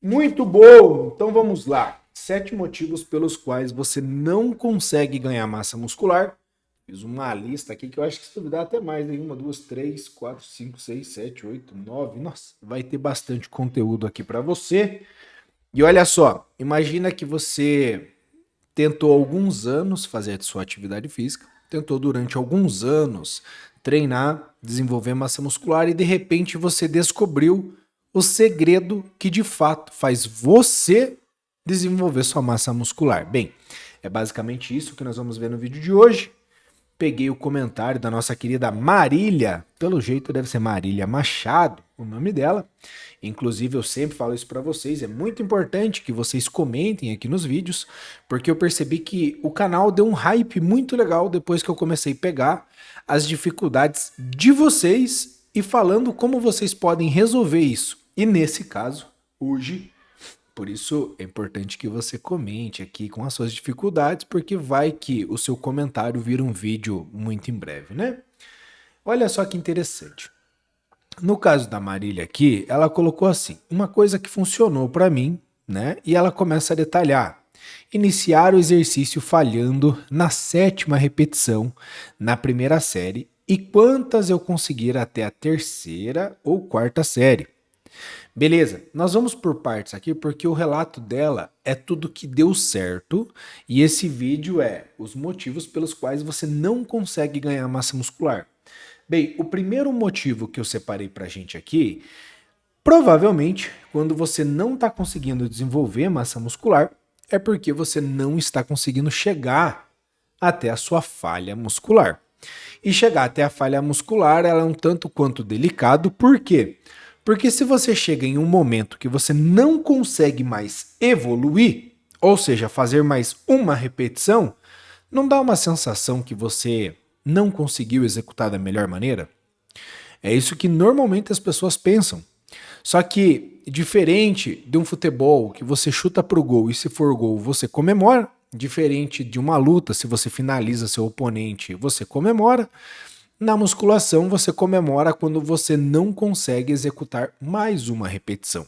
Muito bom! Então vamos lá. 7 motivos pelos quais você não consegue ganhar massa muscular. Fiz uma lista aqui que eu acho que se duvidar até mais, hein? 1, 2, 3, 4, 5, 6, 7, 8, 9. Nossa, vai ter bastante conteúdo aqui para você. E olha só, imagina que você tentou alguns anos fazer a sua atividade física, tentou durante alguns anos treinar, desenvolver massa muscular e de repente você descobriu o segredo que de fato faz você desenvolver sua massa muscular. Bem, é basicamente isso que nós vamos ver no vídeo de hoje. Peguei o comentário da nossa querida Marília, pelo jeito deve ser Marília Machado, o nome dela. Inclusive eu sempre falo isso para vocês, é muito importante que vocês comentem aqui nos vídeos, porque eu percebi que o canal deu um hype muito legal depois que eu comecei a pegar as dificuldades de vocês e falando como vocês podem resolver isso. E nesse caso, hoje, por isso é importante que você comente aqui com as suas dificuldades, porque vai que o seu comentário vira um vídeo muito em breve, né? Olha só que interessante. No caso da Marília aqui, ela colocou assim: uma coisa que funcionou para mim, né? E ela começa a detalhar. Iniciar o exercício falhando na 7ª repetição na primeira série e quantas eu conseguir até a 3ª ou 4ª série. Beleza, nós vamos por partes aqui porque o relato dela é tudo que deu certo e esse vídeo é os motivos pelos quais você não consegue ganhar massa muscular. Bem, o primeiro motivo que eu separei pra gente aqui, provavelmente, quando você não está conseguindo desenvolver massa muscular, é porque você não está conseguindo chegar até a sua falha muscular. E chegar até a falha muscular ela é um tanto quanto delicado, por quê? Porque se você chega em um momento que você não consegue mais evoluir, ou seja, fazer mais uma repetição, não dá uma sensação que você não conseguiu executar da melhor maneira? É isso que normalmente as pessoas pensam. Só que, diferente de um futebol que você chuta pro gol e se for gol você comemora, diferente de uma luta, se você finaliza seu oponente você comemora, na musculação você comemora quando você não consegue executar mais uma repetição.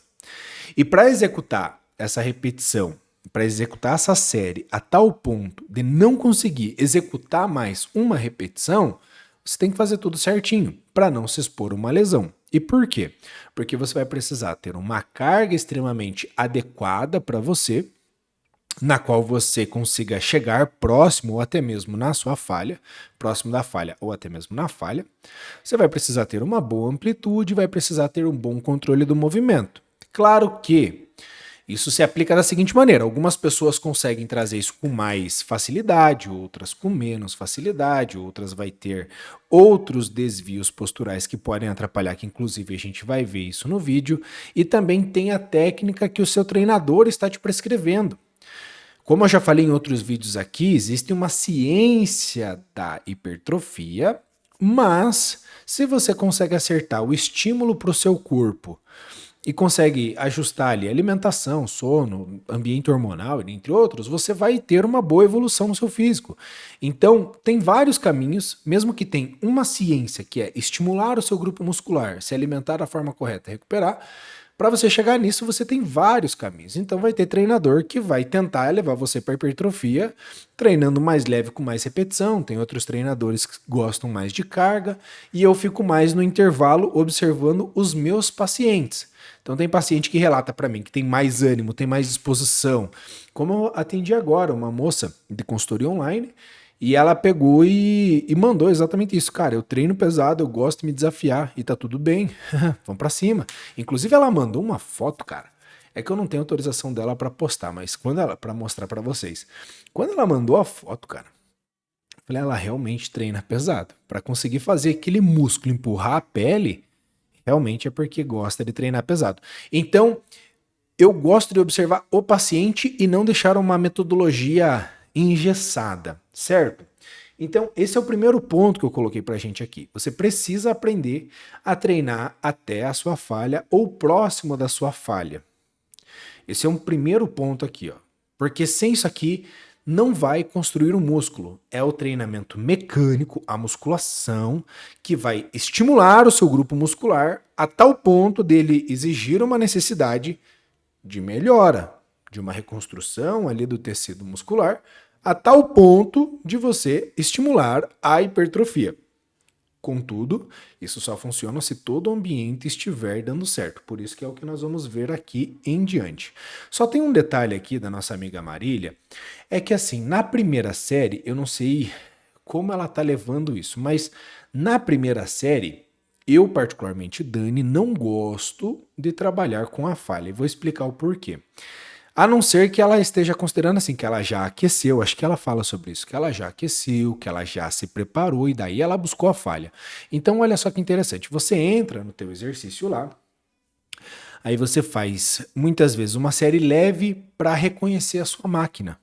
E para executar essa repetição, para executar essa série a tal ponto de não conseguir executar mais uma repetição, você tem que fazer tudo certinho para não se expor a uma lesão. E por quê? Porque você vai precisar ter uma carga extremamente adequada para você, na qual você consiga chegar próximo ou até mesmo na sua falha, próximo da falha ou até mesmo na falha. Você vai precisar ter uma boa amplitude, vai precisar ter um bom controle do movimento. Claro que isso se aplica da seguinte maneira: algumas pessoas conseguem trazer isso com mais facilidade, outras com menos facilidade, outras vai ter outros desvios posturais que podem atrapalhar, que inclusive a gente vai ver isso no vídeo, e também tem a técnica que o seu treinador está te prescrevendo. Como eu já falei em outros vídeos aqui, existe uma ciência da hipertrofia, mas se você consegue acertar o estímulo para o seu corpo e consegue ajustar ali alimentação, sono, ambiente hormonal, entre outros, você vai ter uma boa evolução no seu físico. Então, tem vários caminhos, mesmo que tem uma ciência que é estimular o seu grupo muscular, se alimentar da forma correta, recuperar. Para você chegar nisso, você tem vários caminhos. Então vai ter treinador que vai tentar levar você para hipertrofia, treinando mais leve com mais repetição. Tem outros treinadores que gostam mais de carga e eu fico mais no intervalo observando os meus pacientes. Então tem paciente que relata para mim que tem mais ânimo, tem mais disposição. Como eu atendi agora uma moça de consultoria online e ela pegou e mandou exatamente isso. Cara, eu treino pesado, eu gosto de me desafiar e tá tudo bem. Vamos pra cima. Inclusive ela mandou uma foto, cara. É que eu não tenho autorização dela pra postar, mas quando ela para mostrar pra vocês. Quando ela mandou a foto, cara, eu falei, ela realmente treina pesado. Pra conseguir fazer aquele músculo empurrar a pele, realmente é porque gosta de treinar pesado. Então, eu gosto de observar o paciente e não deixar uma metodologia engessada, certo? Então, esse é o primeiro ponto que eu coloquei pra gente aqui. Você precisa aprender a treinar até a sua falha ou próximo da sua falha. Esse é um primeiro ponto aqui, ó. Porque sem isso aqui não vai construir o músculo. É o treinamento mecânico, a musculação, que vai estimular o seu grupo muscular a tal ponto dele exigir uma necessidade de melhora, de uma reconstrução ali do tecido muscular, a tal ponto de você estimular a hipertrofia. Contudo, isso só funciona se todo o ambiente estiver dando certo. Por isso que é o que nós vamos ver aqui em diante. Só tem um detalhe aqui da nossa amiga Marília, é que assim, na primeira série, eu não sei como ela tá levando isso, mas na primeira série, eu particularmente, Dani, não gosto de trabalhar com a falha. E vou explicar o porquê. A não ser que ela esteja considerando assim, que ela já aqueceu, acho que ela fala sobre isso, que ela já aqueceu, que ela já se preparou e daí ela buscou a falha. Então olha só que interessante, você entra no teu exercício lá, aí você faz muitas vezes uma série leve para reconhecer a sua máquina.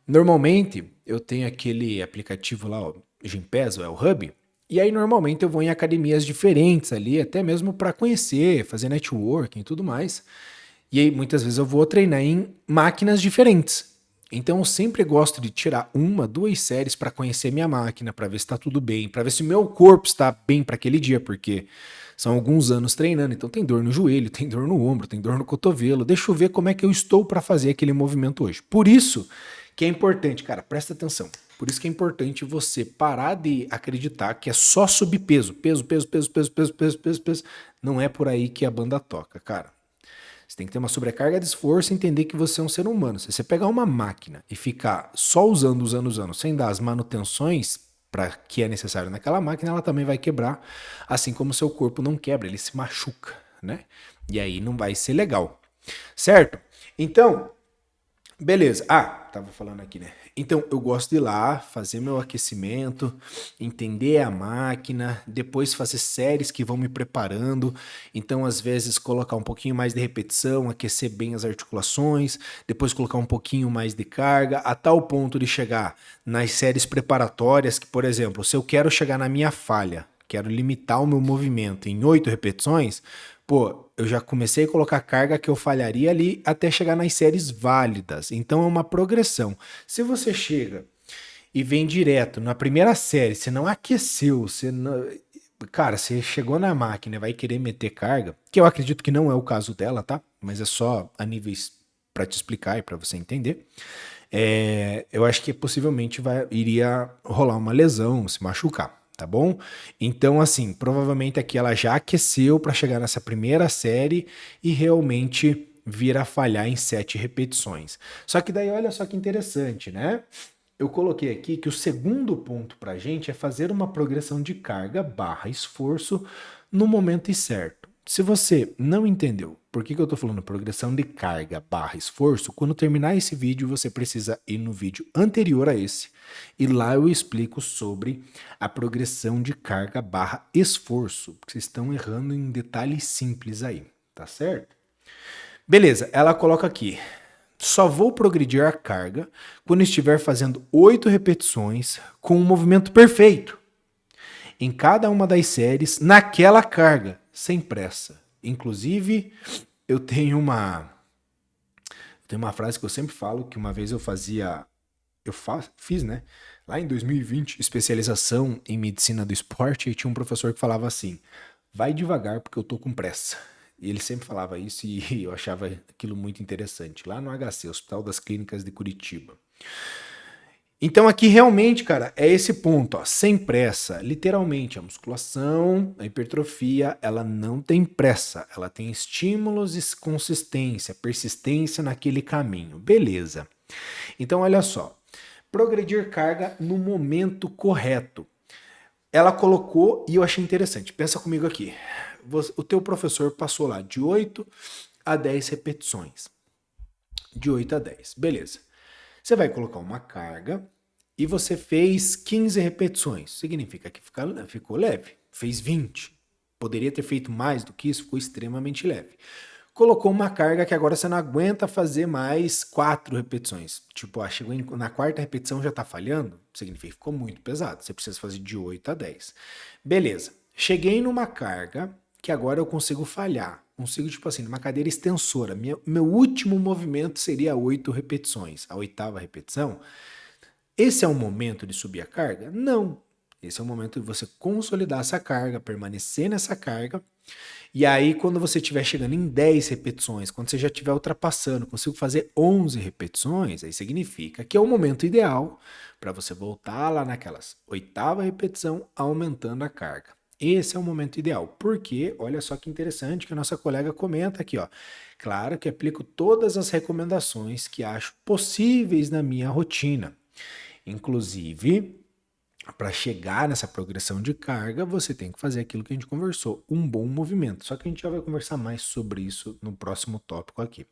Normalmente eu tenho aquele aplicativo lá, o Gympass, ou é o Hub, e aí normalmente eu vou em academias diferentes ali, até mesmo para conhecer, fazer networking e tudo mais. E aí, muitas vezes eu vou treinar em máquinas diferentes. Então, eu sempre gosto de tirar uma, duas séries para conhecer minha máquina, para ver se está tudo bem, para ver se o meu corpo está bem para aquele dia, porque são alguns anos treinando. Então, tem dor no joelho, tem dor no ombro, tem dor no cotovelo. Deixa eu ver como é que eu estou para fazer aquele movimento hoje. Por isso que é importante, cara, presta atenção. Por isso que é importante você parar de acreditar que é só subpeso. Peso, peso, peso, peso, peso, peso, peso, peso. Não é por aí que a banda toca, cara. Você tem que ter uma sobrecarga de esforço e entender que você é um ser humano. Se você pegar uma máquina e ficar só usando, sem dar as manutenções para que é necessário naquela máquina, ela também vai quebrar, assim como o seu corpo não quebra, ele se machuca, né? E aí não vai ser legal, certo? Então, beleza. Tava falando aqui, né? Então, eu gosto de ir lá, fazer meu aquecimento, entender a máquina, depois fazer séries que vão me preparando. Então, às vezes, colocar um pouquinho mais de repetição, aquecer bem as articulações, depois colocar um pouquinho mais de carga, a tal ponto de chegar nas séries preparatórias, que, por exemplo, se eu quero chegar na minha falha, quero limitar o meu movimento em 8 repetições, pô, eu já comecei a colocar carga que eu falharia ali até chegar nas séries válidas. Então é uma progressão. Se você chega e vem direto na primeira série, você não aqueceu, você não... Cara, você chegou na máquina e vai querer meter carga, que eu acredito que não é o caso dela, tá? Mas é só a níveis para te explicar e para você entender. Eu acho que possivelmente iria rolar uma lesão, se machucar, tá bom? Então, assim, provavelmente aqui ela já aqueceu para chegar nessa primeira série e realmente vir a falhar em 7 repetições. Só que daí, olha só que interessante, né? Eu coloquei aqui que o segundo ponto para a gente é fazer uma progressão de carga barra esforço no momento certo. Se você não entendeu por que eu estou falando progressão de carga barra esforço, quando terminar esse vídeo você precisa ir no vídeo anterior a esse e lá eu explico sobre a progressão de carga barra esforço, porque vocês estão errando em detalhes simples aí, tá certo? Beleza, ela coloca aqui. Só vou progredir a carga quando estiver fazendo 8 repetições com um movimento perfeito em cada uma das séries naquela carga, sem pressa. Inclusive, eu tenho uma frase que eu sempre falo, que uma vez fiz, né? Lá em 2020, especialização em medicina do esporte, e tinha um professor que falava assim: vai devagar porque eu tô com pressa. E ele sempre falava isso e eu achava aquilo muito interessante. Lá no HC, Hospital das Clínicas de Curitiba. Então aqui realmente, cara, é esse ponto, ó, sem pressa. Literalmente, a musculação, a hipertrofia, ela não tem pressa. Ela tem estímulos e consistência, persistência naquele caminho. Beleza. Então olha só. Progredir carga no momento correto. Ela colocou e eu achei interessante. Pensa comigo aqui. O teu professor passou lá de 8 a 10 repetições. De 8 a 10. Beleza. Você vai colocar uma carga e você fez 15 repetições. Significa que ficou leve. Fez 20. Poderia ter feito mais do que isso, ficou extremamente leve. Colocou uma carga que agora você não aguenta fazer mais 4 repetições. Tipo, chegou na quarta repetição já tá falhando, significa que ficou muito pesado. Você precisa fazer de 8 a 10. Beleza. Cheguei numa carga que agora eu consigo falhar. Consigo, tipo assim, numa cadeira extensora. Meu último movimento seria 8 repetições. A oitava repetição. Esse é o momento de subir a carga? Não. Esse é o momento de você consolidar essa carga, permanecer nessa carga E aí, quando você estiver chegando em 10 repetições, quando você já estiver ultrapassando, consigo fazer 11 repetições, aí significa que é o momento ideal para você voltar lá naquelas oitava repetição, aumentando a carga. Esse é o momento ideal, porque olha só que interessante que a nossa colega comenta aqui, ó. Claro que aplico todas as recomendações que acho possíveis na minha rotina. Inclusive, para chegar nessa progressão de carga, você tem que fazer aquilo que a gente conversou, um bom movimento. Só que a gente já vai conversar mais sobre isso no próximo tópico aqui.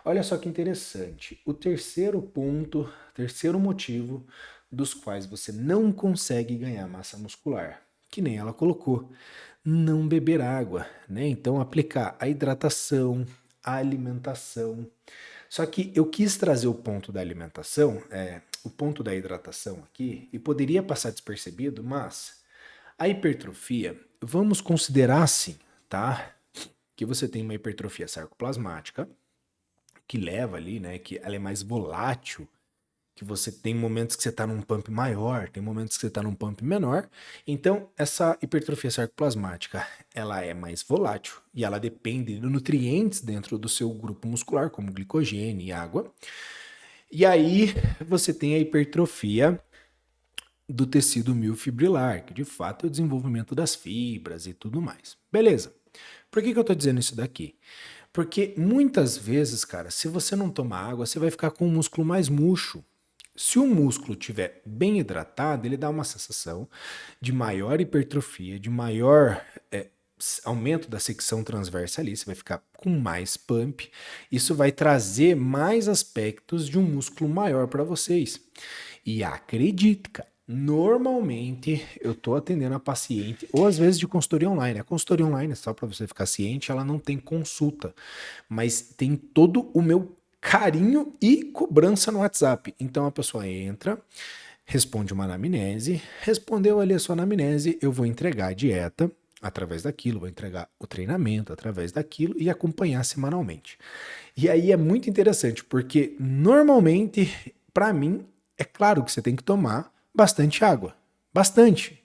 Olha só que interessante. O terceiro ponto, terceiro motivo dos quais você não consegue ganhar massa muscular, que nem ela colocou, não beber água, né? Então aplicar a hidratação, a alimentação. Só que eu quis trazer o ponto da alimentação, o ponto da hidratação aqui, e poderia passar despercebido, mas a hipertrofia, vamos considerar assim, tá? Que você tem uma hipertrofia sarcoplasmática, que leva ali, né, que ela é mais volátil, que você tem momentos que você está num pump maior, tem momentos que você está num pump menor. Então, essa hipertrofia sarcoplasmática, ela é mais volátil e ela depende de nutrientes dentro do seu grupo muscular, como glicogênio e água. E aí, você tem a hipertrofia do tecido miofibrilar, que de fato é o desenvolvimento das fibras e tudo mais. Beleza. Por que eu estou dizendo isso daqui? Porque muitas vezes, cara, se você não tomar água, você vai ficar com o músculo mais murcho. Se o músculo estiver bem hidratado, ele dá uma sensação de maior hipertrofia, de maior aumento da secção transversa ali, você vai ficar com mais pump. Isso vai trazer mais aspectos de um músculo maior para vocês. E acredite, cara, normalmente eu tô atendendo a paciente, ou às vezes de consultoria online. A consultoria online, só para você ficar ciente, ela não tem consulta, mas tem todo o meu carinho e cobrança no WhatsApp. Então a pessoa entra, responde uma anamnese, respondeu ali a sua anamnese, eu vou entregar a dieta através daquilo, vou entregar o treinamento através daquilo e acompanhar semanalmente. E aí é muito interessante, porque normalmente, para mim, é claro que você tem que tomar bastante água. Bastante.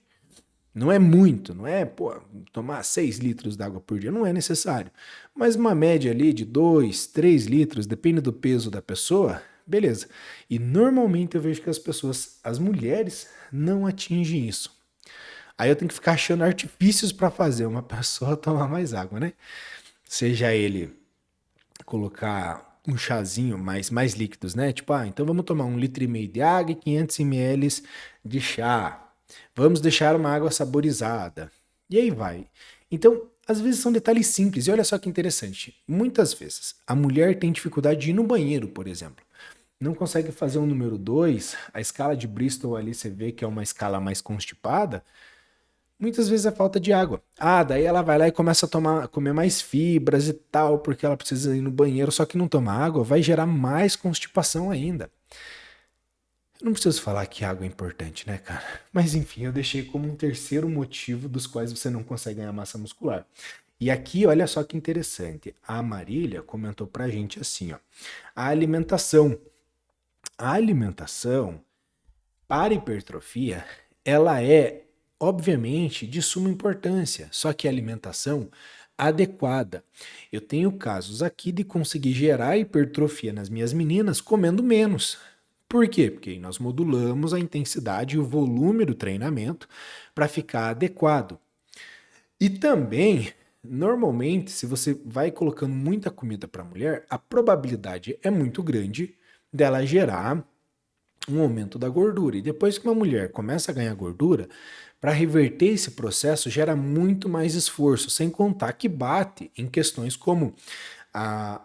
Não é muito, não é, pô, tomar 6 litros d'água por dia, não é necessário. Mas uma média ali de 2, 3 litros, depende do peso da pessoa, beleza. E normalmente eu vejo que as pessoas, as mulheres, não atingem isso. Aí eu tenho que ficar achando artifícios para fazer uma pessoa tomar mais água, né? Seja ele colocar um chazinho mais líquidos, né? Tipo, então vamos tomar 1,5 litro de água e 500 ml de chá. Vamos deixar uma água saborizada. E aí vai. Então, às vezes são detalhes simples. E olha só que interessante. Muitas vezes a mulher tem dificuldade de ir no banheiro, por exemplo. Não consegue fazer um número 2. A escala de Bristol ali você vê que é uma escala mais constipada. Muitas vezes é falta de água. Daí ela vai lá e começa a comer mais fibras e tal, porque ela precisa ir no banheiro, só que não toma água, vai gerar mais constipação ainda. Eu não preciso falar que água é importante, né, cara? Mas enfim, eu deixei como um terceiro motivo dos quais você não consegue ganhar massa muscular. E aqui, olha só que interessante. A Marília comentou pra gente assim, ó. A alimentação. A alimentação para hipertrofia, ela é, obviamente, de suma importância, só que a alimentação adequada. Eu tenho casos aqui de conseguir gerar hipertrofia nas minhas meninas comendo menos. Por quê? Porque nós modulamos a intensidade e o volume do treinamento para ficar adequado. E também, normalmente, se você vai colocando muita comida para a mulher, a probabilidade é muito grande dela gerar um aumento da gordura. E depois que uma mulher começa a ganhar gordura, para reverter esse processo gera muito mais esforço, sem contar que bate em questões como a,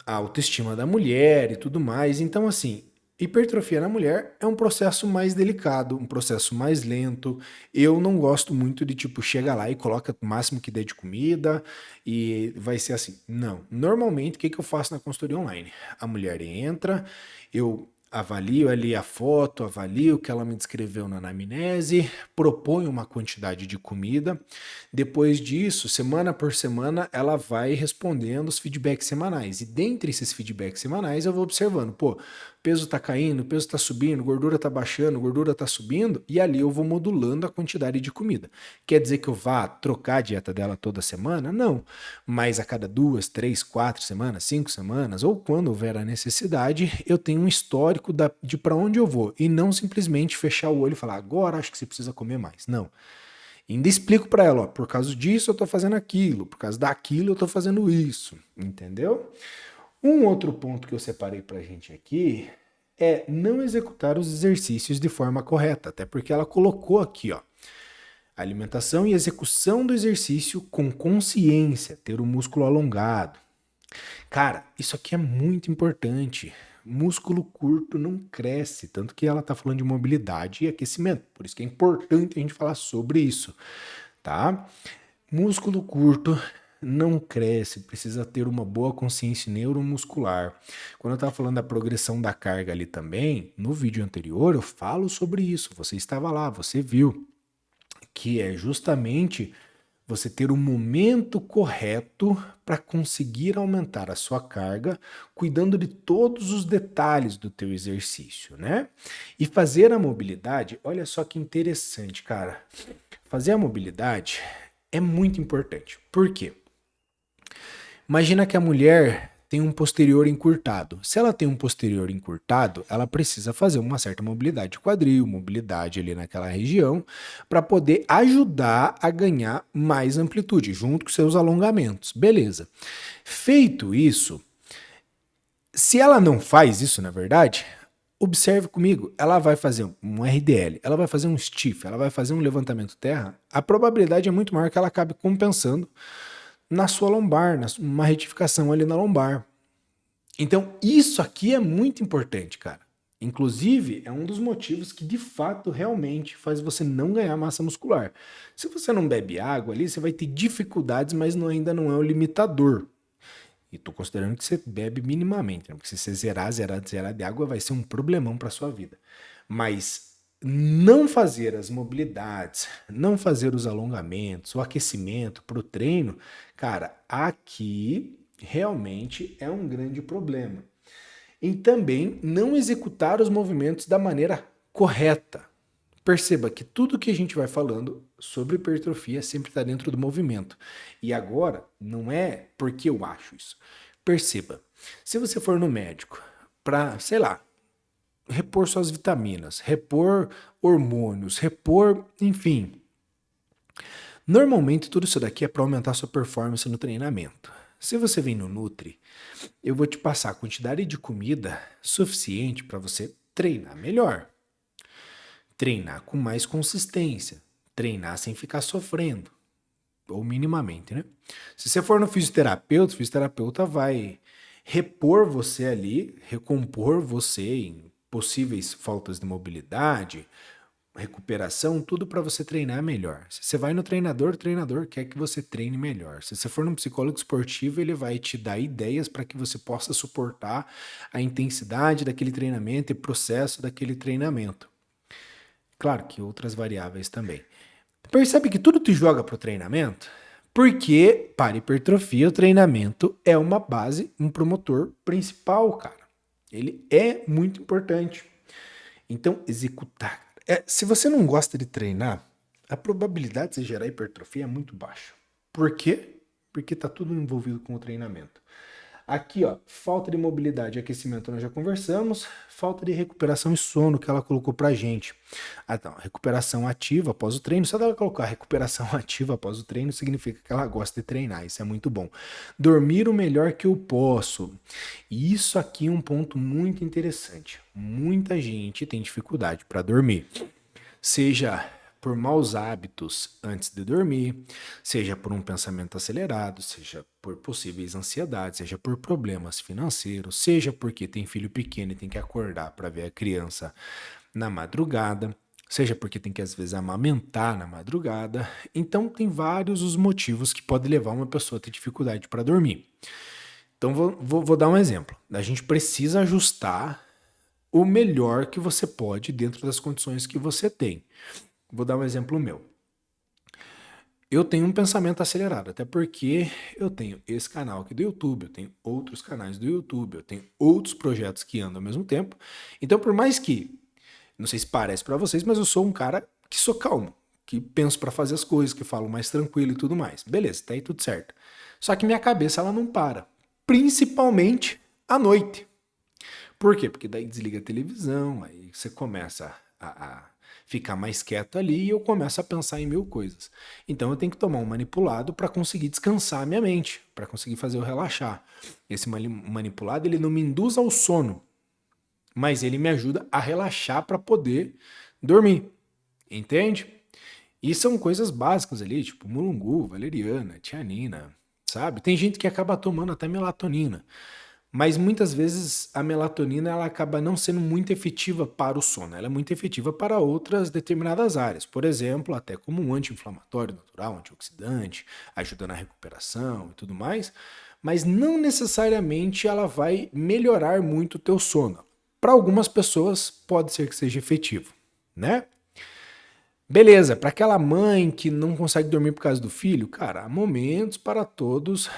a autoestima da mulher e tudo mais. Então, assim, hipertrofia na mulher é um processo mais delicado, um processo mais lento. Eu não gosto muito de tipo, chega lá e coloca o máximo que der de comida e vai ser assim. Não. Normalmente, o que eu faço na consultoria online? A mulher entra, eu avalio ali a foto, avalio o que ela me descreveu na anamnese, proponho uma quantidade de comida. Depois disso, semana por semana, ela vai respondendo os feedbacks semanais. E dentre esses feedbacks semanais, eu vou observando, pô, peso tá caindo, peso tá subindo, gordura tá baixando, gordura tá subindo, e ali eu vou modulando a quantidade de comida. Quer dizer que eu vá trocar a dieta dela toda semana? Não. Mas a cada 2, 3, 4 semanas, 5 semanas, ou quando houver a necessidade, eu tenho um histórico de para onde eu vou. E não simplesmente fechar o olho e falar, agora acho que você precisa comer mais. Não. Ainda explico para ela, ó, por causa disso eu tô fazendo aquilo, por causa daquilo eu tô fazendo isso, entendeu? Um outro ponto que eu separei pra gente aqui é não executar os exercícios de forma correta, até porque ela colocou aqui, ó, alimentação e execução do exercício com consciência, ter o músculo alongado. Cara, isso aqui é muito importante. Músculo curto não cresce, tanto que ela tá falando de mobilidade e aquecimento. Por isso que é importante a gente falar sobre isso, tá? Músculo curto não cresce, precisa ter uma boa consciência neuromuscular. Quando eu estava falando da progressão da carga ali também, no vídeo anterior eu falo sobre isso. Você estava lá, você viu que é justamente você ter o momento correto para conseguir aumentar a sua carga, cuidando de todos os detalhes do teu exercício, né? E fazer a mobilidade, olha só que interessante, cara. Fazer a mobilidade é muito importante. Por quê? Imagina que a mulher tem um posterior encurtado. Se ela tem um posterior encurtado, ela precisa fazer uma certa mobilidade de quadril, mobilidade ali naquela região, para poder ajudar a ganhar mais amplitude, junto com seus alongamentos. Beleza. Feito isso, se ela não faz isso, na verdade, observe comigo, ela vai fazer um RDL, ela vai fazer um stiff, ela vai fazer um levantamento terra, a probabilidade é muito maior que ela acabe compensando na sua lombar, uma retificação ali na lombar. Então, isso aqui é muito importante, cara. Inclusive, é um dos motivos que de fato realmente faz você não ganhar massa muscular. Se você não bebe água ali, você vai ter dificuldades, mas ainda não é o limitador. E tô considerando que você bebe minimamente, né? Porque se você zerar de água, vai ser um problemão para sua vida. Mas não fazer as mobilidades, não fazer os alongamentos, o aquecimento para o treino, cara, aqui realmente é um grande problema. E também não executar os movimentos da maneira correta. Perceba que tudo que a gente vai falando sobre hipertrofia sempre está dentro do movimento. E agora, não é porque eu acho isso. Perceba, se você for no médico para, sei lá, repor suas vitaminas, repor hormônios, repor, enfim. Normalmente tudo isso daqui é para aumentar sua performance no treinamento. Se você vem no Nutri, eu vou te passar a quantidade de comida suficiente para você treinar melhor. Treinar com mais consistência, treinar sem ficar sofrendo, ou minimamente, né? Se você for no fisioterapeuta, o fisioterapeuta vai repor você ali, recompor você em possíveis faltas de mobilidade, recuperação, tudo para você treinar melhor. Se você vai no treinador, o treinador quer que você treine melhor. Se você for num psicólogo esportivo, ele vai te dar ideias para que você possa suportar a intensidade daquele treinamento e processo daquele treinamento. Claro que outras variáveis também. Percebe que tudo te joga pro treinamento? Porque, para hipertrofia, o treinamento é uma base, um promotor principal, cara. Ele é muito importante. Então, executar. Se você não gosta de treinar, a probabilidade de você gerar hipertrofia é muito baixa. Por quê? Porque está tudo envolvido com o treinamento. Aqui, ó, falta de mobilidade e aquecimento nós já conversamos, falta de recuperação e sono que ela colocou pra gente. Então, recuperação ativa após o treino, só dela colocar recuperação ativa após o treino significa que ela gosta de treinar, isso é muito bom. Dormir o melhor que eu posso. E isso aqui é um ponto muito interessante. Muita gente tem dificuldade para dormir. Seja por maus hábitos antes de dormir, seja por um pensamento acelerado, seja por possíveis ansiedades, seja por problemas financeiros, seja porque tem filho pequeno e tem que acordar para ver a criança na madrugada, seja porque tem que às vezes amamentar na madrugada. Então tem vários os motivos que podem levar uma pessoa a ter dificuldade para dormir. Então vou dar um exemplo. A gente precisa ajustar o melhor que você pode dentro das condições que você tem. Vou dar um exemplo meu. Eu tenho um pensamento acelerado, até porque eu tenho esse canal aqui do YouTube, eu tenho outros canais do YouTube, eu tenho outros projetos que andam ao mesmo tempo. Então, por mais que, não sei se parece para vocês, mas eu sou um cara que sou calmo, que penso para fazer as coisas, que falo mais tranquilo e tudo mais. Beleza, tá aí tudo certo. Só que minha cabeça ela não para, principalmente à noite. Por quê? Porque daí desliga a televisão, aí você começa a ficar mais quieto ali e eu começo a pensar em mil coisas. Então eu tenho que tomar um manipulado para conseguir descansar a minha mente, para conseguir fazer eu relaxar. Esse manipulado ele não me induz ao sono, mas ele me ajuda a relaxar para poder dormir. Entende? E são coisas básicas ali, tipo mulungu, valeriana, tianina, sabe? Tem gente que acaba tomando até melatonina. Mas muitas vezes a melatonina ela acaba não sendo muito efetiva para o sono, ela é muito efetiva para outras determinadas áreas. Por exemplo, até como um anti-inflamatório natural, antioxidante, ajuda na recuperação e tudo mais, mas não necessariamente ela vai melhorar muito o teu sono. Para algumas pessoas pode ser que seja efetivo, né? Beleza, para aquela mãe que não consegue dormir por causa do filho, cara, há momentos para todos,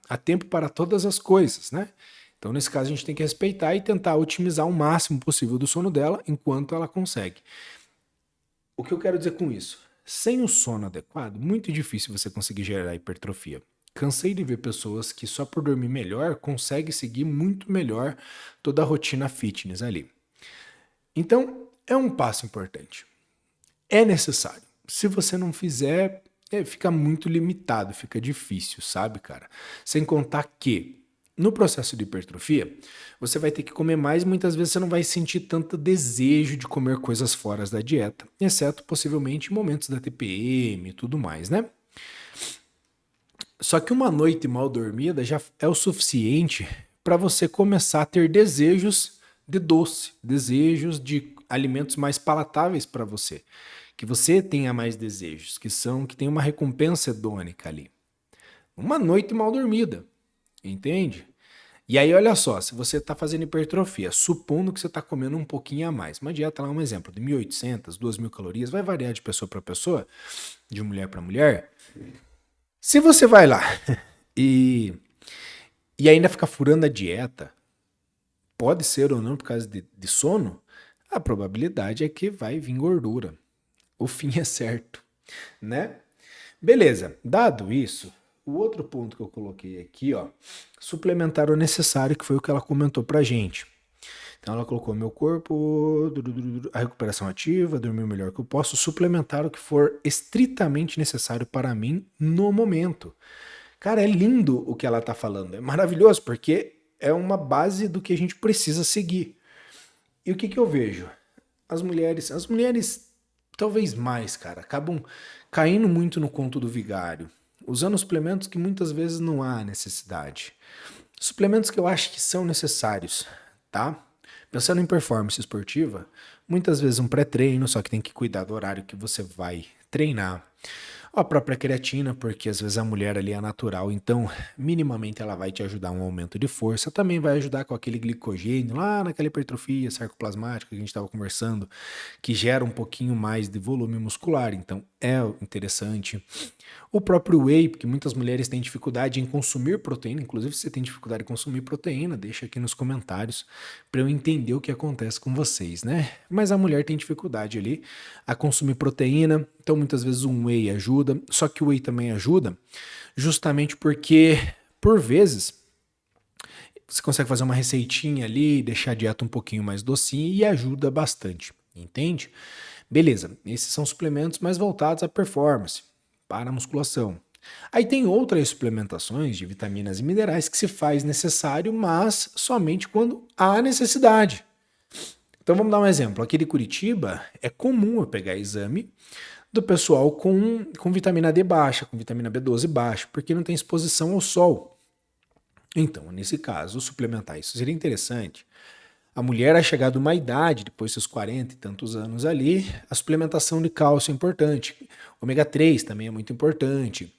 há tempo para todas as coisas, né? Então, nesse caso, a gente tem que respeitar e tentar otimizar o máximo possível do sono dela enquanto ela consegue. O que eu quero dizer com isso? Sem o sono adequado, muito difícil você conseguir gerar hipertrofia. Cansei de ver pessoas que só por dormir melhor conseguem seguir muito melhor toda a rotina fitness ali. Então, é um passo importante. É necessário. Se você não fizer, fica muito limitado, fica difícil, sabe, cara? Sem contar que no processo de hipertrofia, você vai ter que comer mais, muitas vezes você não vai sentir tanto desejo de comer coisas fora da dieta, exceto possivelmente em momentos da TPM e tudo mais, né? Só que uma noite mal dormida já é o suficiente para você começar a ter desejos de doce, desejos de alimentos mais palatáveis para você, que você tenha mais desejos, que tem uma recompensa hedônica ali. Uma noite mal dormida, entende? E aí, olha só, se você está fazendo hipertrofia, supondo que você está comendo um pouquinho a mais, uma dieta lá é um exemplo, de 1.800, 2.000 calorias, vai variar de pessoa para pessoa, de mulher para mulher. Se você vai lá e, e ainda fica furando a dieta, pode ser ou não por causa de sono, a probabilidade é que vai vir gordura. O fim é certo, né? Beleza, dado isso, o outro ponto que eu coloquei aqui, ó, suplementar o necessário, que foi o que ela comentou pra gente. Então ela colocou meu corpo, a recuperação ativa, dormir o melhor que eu posso, suplementar o que for estritamente necessário para mim no momento. Cara, é lindo o que ela tá falando, é maravilhoso, porque é uma base do que a gente precisa seguir. E o que eu vejo? As mulheres talvez mais, cara, acabam caindo muito no conto do vigário, usando suplementos que muitas vezes não há necessidade. Suplementos que eu acho que são necessários, tá? Pensando em performance esportiva, muitas vezes um pré-treino, só que tem que cuidar do horário que você vai treinar. A própria creatina, porque às vezes a mulher ali é natural, então minimamente ela vai te ajudar a um aumento de força, também vai ajudar com aquele glicogênio lá naquela hipertrofia sarcoplasmática que a gente estava conversando, que gera um pouquinho mais de volume muscular, então é interessante. O próprio whey, porque muitas mulheres têm dificuldade em consumir proteína, inclusive se você tem dificuldade em consumir proteína, deixa aqui nos comentários para eu entender o que acontece com vocês, né? Mas a mulher tem dificuldade ali a consumir proteína, então muitas vezes um whey ajuda, só que o whey também ajuda justamente porque, por vezes, você consegue fazer uma receitinha ali, deixar a dieta um pouquinho mais docinha e ajuda bastante, entende? Beleza, esses são suplementos mais voltados à performance, para a musculação. Aí tem outras suplementações de vitaminas e minerais que se faz necessário, mas somente quando há necessidade. Então vamos dar um exemplo. Aqui de Curitiba é comum eu pegar exame do pessoal com vitamina D baixa, com vitamina B12 baixa, porque não tem exposição ao sol. Então, nesse caso, suplementar isso seria interessante. A mulher a chegar de uma idade, depois dos 40 e tantos anos ali, a suplementação de cálcio é importante. Ômega 3 também é muito importante.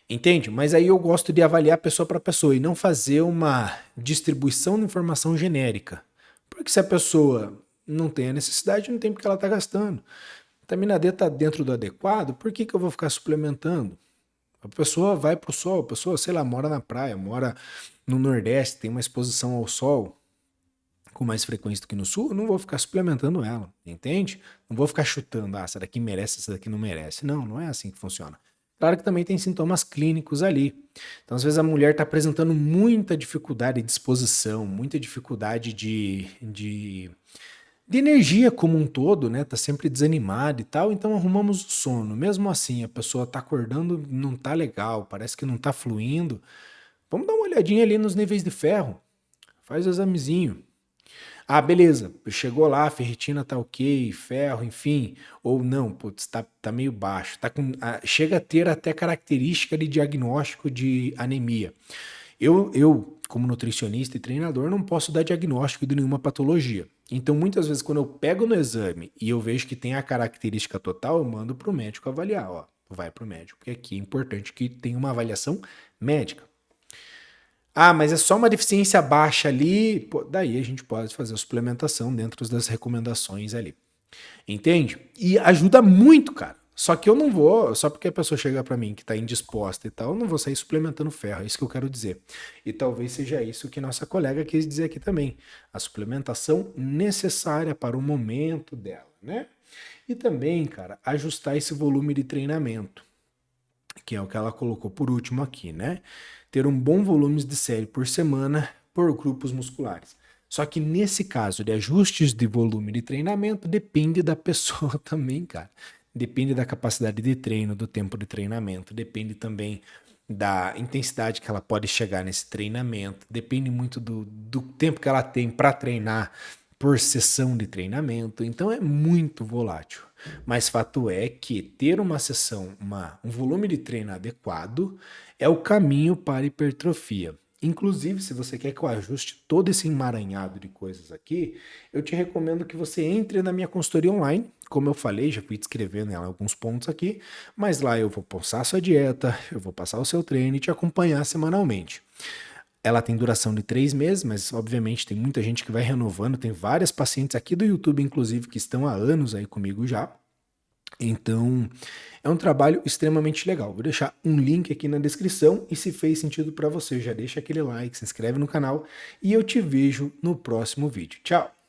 Entende? Mas aí eu gosto de avaliar pessoa para pessoa e não fazer uma distribuição de informação genérica. Por Porque se a pessoa não tem a necessidade, não tem porque ela está gastando. A vitamina D está dentro do adequado, por que eu vou ficar suplementando? A pessoa vai para o sol, a pessoa, sei lá, mora na praia, mora no Nordeste, tem uma exposição ao sol com mais frequência do que no Sul, eu não vou ficar suplementando ela, entende? Não vou ficar chutando, essa daqui merece, essa daqui não merece. Não, não é assim que funciona. Claro que também tem sintomas clínicos ali. Então, às vezes, a mulher está apresentando muita dificuldade de disposição, muita dificuldade de energia como um todo, né? Tá sempre desanimada e tal, então arrumamos o sono. Mesmo assim, a pessoa tá acordando, não tá legal, parece que não tá fluindo. Vamos dar uma olhadinha ali nos níveis de ferro. Faz o examezinho. Ah, beleza. Chegou lá, a ferritina tá ok, ferro, enfim. Ou não, putz, tá meio baixo. Chega a ter até característica de diagnóstico de anemia. Eu, como nutricionista e treinador, não posso dar diagnóstico de nenhuma patologia. Então, muitas vezes, quando eu pego no exame e eu vejo que tem a característica total, eu mando para o médico avaliar. Ó, vai para o médico, porque aqui é importante que tenha uma avaliação médica. Ah, mas é só uma deficiência baixa ali. Pô, daí a gente pode fazer a suplementação dentro das recomendações ali. Entende? E ajuda muito, cara. Só que eu não vou, só porque a pessoa chega pra mim que tá indisposta e tal, eu não vou sair suplementando ferro, é isso que eu quero dizer. E talvez seja isso que nossa colega quis dizer aqui também. A suplementação necessária para o momento dela, né? E também, cara, ajustar esse volume de treinamento, que é o que ela colocou por último aqui, né? Ter um bom volume de série por semana por grupos musculares. Só que nesse caso de ajustes de volume de treinamento, depende da pessoa também, cara. Depende da capacidade de treino, do tempo de treinamento, depende também da intensidade que ela pode chegar nesse treinamento, depende muito do tempo que ela tem para treinar por sessão de treinamento, então é muito volátil. Mas fato é que ter uma sessão, um volume de treino adequado é o caminho para a hipertrofia. Inclusive, se você quer que eu ajuste todo esse emaranhado de coisas aqui, eu te recomendo que você entre na minha consultoria online. Como eu falei, já fui descrevendo ela alguns pontos aqui, mas lá eu vou postar a sua dieta, eu vou passar o seu treino e te acompanhar semanalmente. Ela tem duração de 3 meses, mas obviamente tem muita gente que vai renovando. Tem várias pacientes aqui do YouTube, inclusive, que estão há anos aí comigo já. Então, é um trabalho extremamente legal. Vou deixar um link aqui na descrição e se fez sentido para você, já deixa aquele like, se inscreve no canal e eu te vejo no próximo vídeo. Tchau!